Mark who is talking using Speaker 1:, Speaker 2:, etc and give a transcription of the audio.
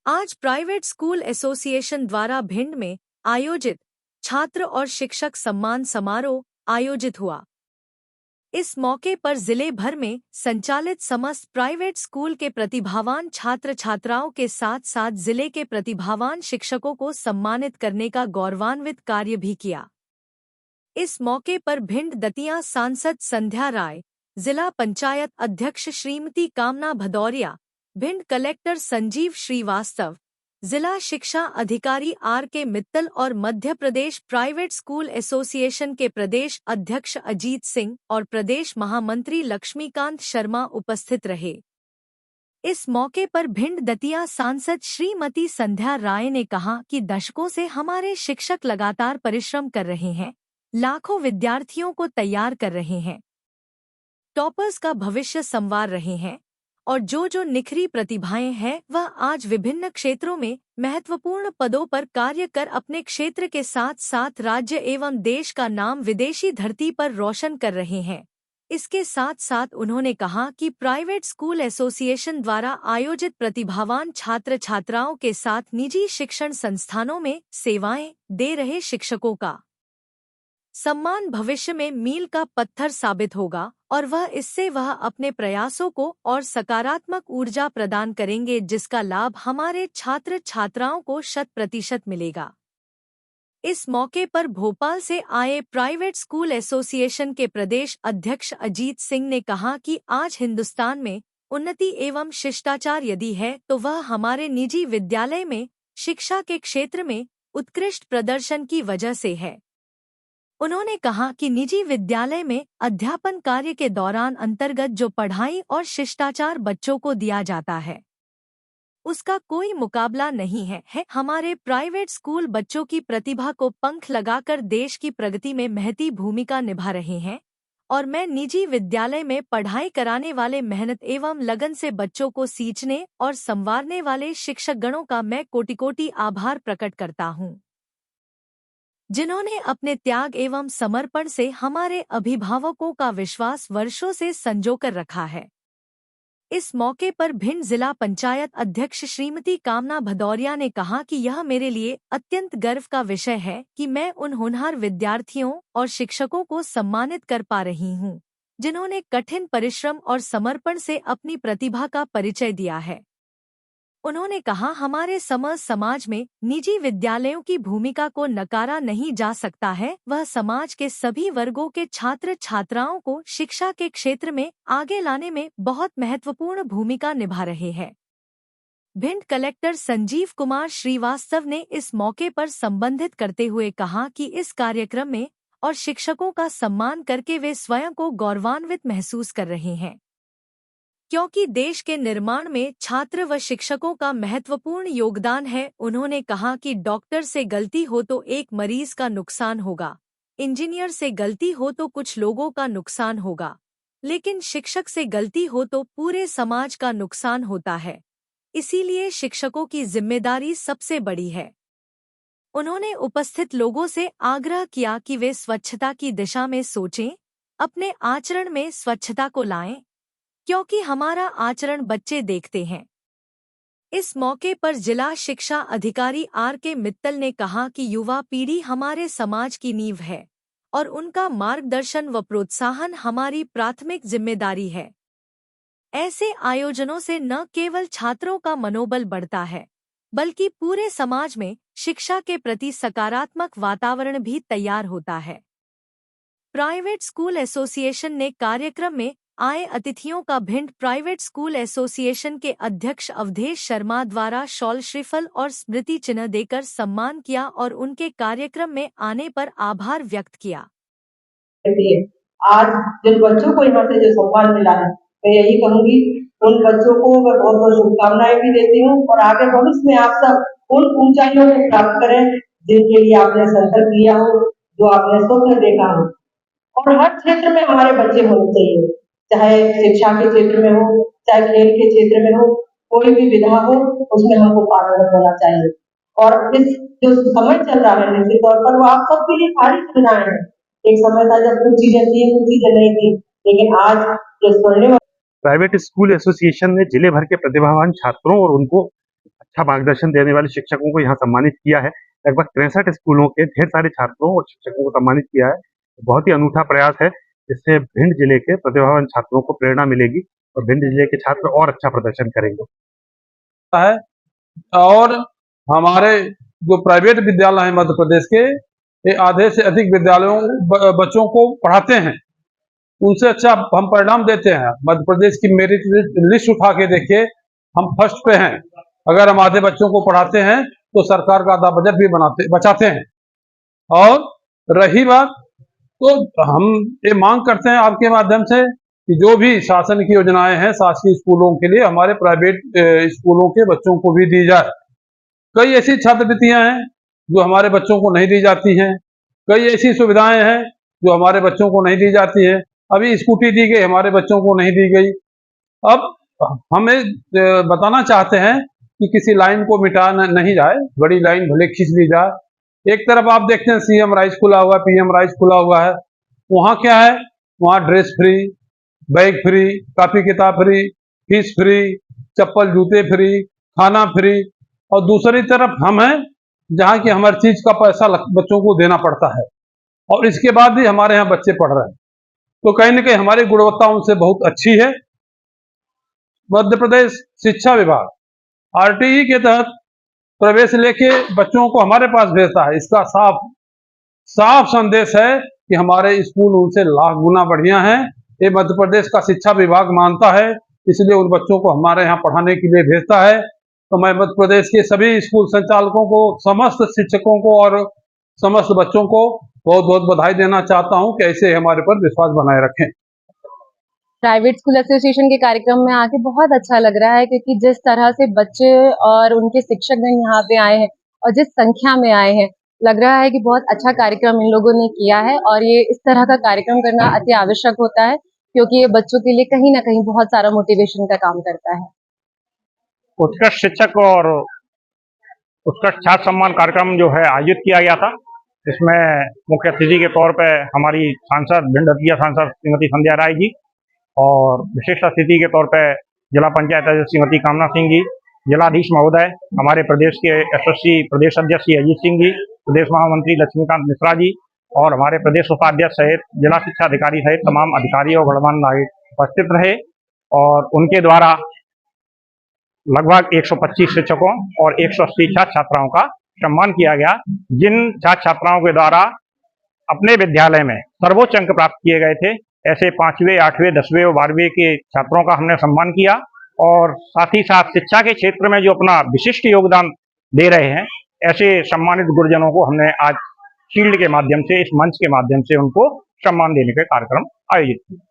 Speaker 1: आज private school association द्वारा भिंड में आयोजित छात्र और शिक्षक सम्मान समारोह आयोजित हुआ। इस मौके पर जिले भर में संचालित समस्त प्राइवेट स्कूल के प्रतिभावान छात्र छात्राओं के साथ साथ जिले के प्रतिभावान शिक्षकों को सम्मानित करने का गौरवान्वित कार्य भी किया। इस मौके पर भिंड दतिया सांसद संध्या राय, जिला पंचायत अध्यक्ष श्रीमती कामना भदौरिया, भिंड कलेक्टर संजीव श्रीवास्तव, जिला शिक्षा अधिकारी R.K. मित्तल और Madhya Pradesh private school association के प्रदेश अध्यक्ष अजीत सिंह और प्रदेश महामंत्री लक्ष्मीकांत शर्मा उपस्थित रहे। इस मौके पर भिंड दतिया सांसद श्रीमती संध्या राय ने कहा कि दशकों से हमारे शिक्षक लगातार परिश्रम कर रहे हैं, लाखों विद्यार्थियों को तैयार कर रहे हैं, टॉपर्स का भविष्य संवार रहे हैं और जो निखरी प्रतिभाएं हैं वह आज विभिन्न क्षेत्रों में महत्वपूर्ण पदों पर कार्य कर अपने क्षेत्र के साथ साथ राज्य एवं देश का नाम विदेशी धरती पर रोशन कर रहे हैं। इसके साथ साथ उन्होंने कहा कि प्राइवेट स्कूल एसोसिएशन द्वारा आयोजित प्रतिभावान छात्र छात्राओं के साथ निजी शिक्षण संस्थानों में सेवाएं दे रहे शिक्षकों का सम्मान भविष्य में मील का पत्थर साबित होगा और वह अपने प्रयासों को और सकारात्मक ऊर्जा प्रदान करेंगे, जिसका लाभ हमारे छात्र छात्राओं को 100% मिलेगा। इस मौके पर भोपाल से आए प्राइवेट स्कूल एसोसिएशन के प्रदेश अध्यक्ष अजीत सिंह ने कहा कि आज हिंदुस्तान में उन्नति एवं शिष्टाचार यदि है तो वह हमारे निजी विद्यालय में शिक्षा के क्षेत्र में उत्कृष्ट प्रदर्शन की वजह से है। उन्होंने कहा कि निजी विद्यालय में अध्यापन कार्य के दौरान अंतर्गत जो पढ़ाई और शिष्टाचार बच्चों को दिया जाता है उसका कोई मुकाबला नहीं है। हमारे प्राइवेट स्कूल बच्चों की प्रतिभा को पंख लगाकर देश की प्रगति में महती भूमिका निभा रहे हैं और मैं निजी विद्यालय में पढ़ाई कराने वाले मेहनत एवं लगन से बच्चों को सींचने और संवारने वाले शिक्षकगणों का मैं कोटि-कोटि आभार प्रकट करता हूँ, जिन्होंने अपने त्याग एवं समर्पण से हमारे अभिभावकों का विश्वास वर्षों से संजोकर रखा है। इस मौके पर भिंड जिला पंचायत अध्यक्ष श्रीमती कामना भदौरिया ने कहा कि यह मेरे लिए अत्यंत गर्व का विषय है कि मैं उन होनहार विद्यार्थियों और शिक्षकों को सम्मानित कर पा रही हूँ, जिन्होंने कठिन परिश्रम और समर्पण से अपनी प्रतिभा का परिचय दिया है। उन्होंने कहा, हमारे समाज में निजी विद्यालयों की भूमिका को नकारा नहीं जा सकता है, वह समाज के सभी वर्गों के छात्र छात्राओं को शिक्षा के क्षेत्र में आगे लाने में बहुत महत्वपूर्ण भूमिका निभा रहे हैं। भिंड कलेक्टर संजीव कुमार श्रीवास्तव ने इस मौके पर संबोधित करते हुए कहा कि इस कार्यक्रम में और शिक्षकों का सम्मान करके वे स्वयं को गौरवान्वित महसूस कर रहे हैं, क्योंकि देश के निर्माण में छात्र व शिक्षकों का महत्वपूर्ण योगदान है। उन्होंने कहा कि डॉक्टर से गलती हो तो एक मरीज का नुकसान होगा, इंजीनियर से गलती हो तो कुछ लोगों का नुकसान होगा, लेकिन शिक्षक से गलती हो तो पूरे समाज का नुकसान होता है। इसीलिए शिक्षकों की जिम्मेदारी सबसे बड़ी है। उन्होंने उपस्थित लोगों से आग्रह किया कि वे स्वच्छता की दिशा में सोचें, अपने आचरण में स्वच्छता को लाएं, क्योंकि हमारा आचरण बच्चे देखते हैं। इस मौके पर जिला शिक्षा अधिकारी R.K. मित्तल ने कहा कि युवा पीढ़ी हमारे समाज की नींव है और उनका मार्गदर्शन व प्रोत्साहन हमारी प्राथमिक जिम्मेदारी है। ऐसे आयोजनों से न केवल छात्रों का मनोबल बढ़ता है, बल्कि पूरे समाज में शिक्षा के प्रति सकारात्मक वातावरण भी तैयार होता है। प्राइवेट स्कूल एसोसिएशन ने कार्यक्रम में आए अतिथियों का भिंड प्राइवेट स्कूल एसोसिएशन के अध्यक्ष अवधेश शर्मा द्वारा शॉल, श्रीफल और स्मृति चिन्ह देकर सम्मान किया और उनके कार्यक्रम में आने पर आभार व्यक्त किया।
Speaker 2: आज जिन बच्चों को यहाँ से जो सम्मान मिला है, मैं यही कहूँगी उन बच्चों को मैं बहुत बहुत शुभकामनाएं भी देती हूँ और आगे भविष्य में आप सब उन ऊंचाइयों को प्राप्त करें जिनके लिए आपने संकल्प लिया हो, जो आपने स्वप्न देखा हो। और हर क्षेत्र में हमारे बच्चे होने चाहिए, चाहे शिक्षा के क्षेत्र में हो, चाहे खेल के क्षेत्र में हो, कोई भी विधा हो उसमें हमको पारंगत होना चाहिए। और इस जो समय चल रहा है निश्चित तौर पर वो आप सबके लिए सारी सुविधाएं हैं। एक समय था जब कुछ चीजें थी, कुछ चीजें नहीं थी, लेकिन आज जो स्वर्णिम
Speaker 3: प्राइवेट स्कूल एसोसिएशन ने जिले भर के प्रतिभावान छात्रों और उनको अच्छा मार्गदर्शन देने वाले शिक्षकों को यहाँ सम्मानित किया है। लगभग 63 स्कूलों के ढेर सारे छात्रों और शिक्षकों को सम्मानित किया है। बहुत ही अनूठा प्रयास है, जिससे भिंड जिले के प्रतिभावान छात्रों को प्रेरणा मिलेगी और भिंड जिले के छात्र और अच्छा प्रदर्शन करेंगे।
Speaker 4: है और हमारे जो प्राइवेट विद्यालय हैं मध्य प्रदेश के, ये आधे से अधिक विद्यालयों बच्चों को पढ़ाते हैं, उनसे अच्छा हम परिणाम देते हैं। मध्य प्रदेश की मेरिट लिस्ट उठा के देखिए, हम फर्स्ट पे हैं। अगर हम आधे बच्चों को पढ़ाते हैं तो सरकार का आधा बजट भी बचाते हैं। और रही बात, तो हम ये मांग करते हैं आपके माध्यम से कि जो भी शासन की योजनाएं हैं शासकीय स्कूलों के लिए, हमारे प्राइवेट स्कूलों के बच्चों को भी दी जाए। कई ऐसी छात्रवृत्तियां हैं जो हमारे बच्चों को नहीं दी जाती हैं, कई ऐसी सुविधाएं हैं जो हमारे बच्चों को नहीं दी जाती हैं। अभी स्कूटी दी गई, हमारे बच्चों को नहीं दी गई। अब हमें बताना चाहते हैं कि किसी लाइन को मिटा नहीं जाए, बड़ी लाइन भले खींच ली जाए। एक तरफ आप देखते हैं सीएम राइस खुला हुआ है, पीएम राइस खुला हुआ है, वहाँ क्या है, वहाँ dress free, bag free, copy किताब फ्री, फीस फ्री, चप्पल जूते फ्री, खाना फ्री। और दूसरी तरफ हम हैं जहाँ की हर चीज का पैसा बच्चों को देना पड़ता है, और इसके बाद भी हमारे यहाँ बच्चे पढ़ रहे हैं। तो कहीं ना कहीं हमारी गुणवत्ता उनसे बहुत अच्छी है। मध्य प्रदेश शिक्षा विभाग आरटीई के तहत प्रवेश लेके बच्चों को हमारे पास भेजता है। इसका साफ संदेश है कि हमारे स्कूल उनसे लाख गुना बढ़िया हैं। ये मध्य प्रदेश का शिक्षा विभाग मानता है, इसलिए उन बच्चों को हमारे यहाँ पढ़ाने के लिए भेजता है। तो मैं मध्य प्रदेश के सभी स्कूल संचालकों को, समस्त शिक्षकों को और समस्त बच्चों को बहुत बहुत बधाई देना चाहता हूँ कि ऐसे हमारे पर विश्वास बनाए रखें।
Speaker 5: प्राइवेट स्कूल एसोसिएशन के कार्यक्रम में आके बहुत अच्छा लग रहा है, क्योंकि जिस तरह से बच्चे और उनके शिक्षकगण यहाँ पे आए हैं और जिस संख्या में आए हैं, लग रहा है कि बहुत अच्छा कार्यक्रम इन लोगों ने किया है। और ये इस तरह का कार्यक्रम करना अति आवश्यक होता है, क्योंकि ये बच्चों के लिए कहीं ना कहीं बहुत सारा मोटिवेशन का काम करता है।
Speaker 6: उत्कृष्ट शिक्षक और उत्कृष्ट छात्र सम्मान कार्यक्रम जो है आयोजित किया गया था। इसमें मुख्य अतिथि के तौर पर हमारी सांसद भिंड हटिया सांसद श्रीमती संध्या राय जी, और विशिष्ट अतिथि के तौर पर जिला पंचायत अध्यक्ष श्रीमती कामना सिंह जी, जिलाधीश महोदय, हमारे प्रदेश के एसएससी प्रदेश अध्यक्ष श्री अजीत सिंह जी, प्रदेश महामंत्री लक्ष्मीकांत मिश्रा जी, और हमारे प्रदेश उपाध्यक्ष सहित जिला शिक्षा अधिकारी सहित तमाम अधिकारी और गणमान्य नागरिक उपस्थित रहे। और उनके द्वारा लगभग 125 शिक्षकों और 180 छात्र छात्राओं का सम्मान किया गया, जिन छात्र छात्राओं के द्वारा अपने विद्यालय में सर्वोच्च अंक प्राप्त किए गए थे। ऐसे 5वें, 8वें, 10वें और 12वें के छात्रों का हमने सम्मान किया, और साथ ही साथ शिक्षा के क्षेत्र में जो अपना विशिष्ट योगदान दे रहे हैं, ऐसे सम्मानित गुरुजनों को हमने आज शील्ड के माध्यम से, इस मंच के माध्यम से उनको सम्मान देने का कार्यक्रम आयोजित किया।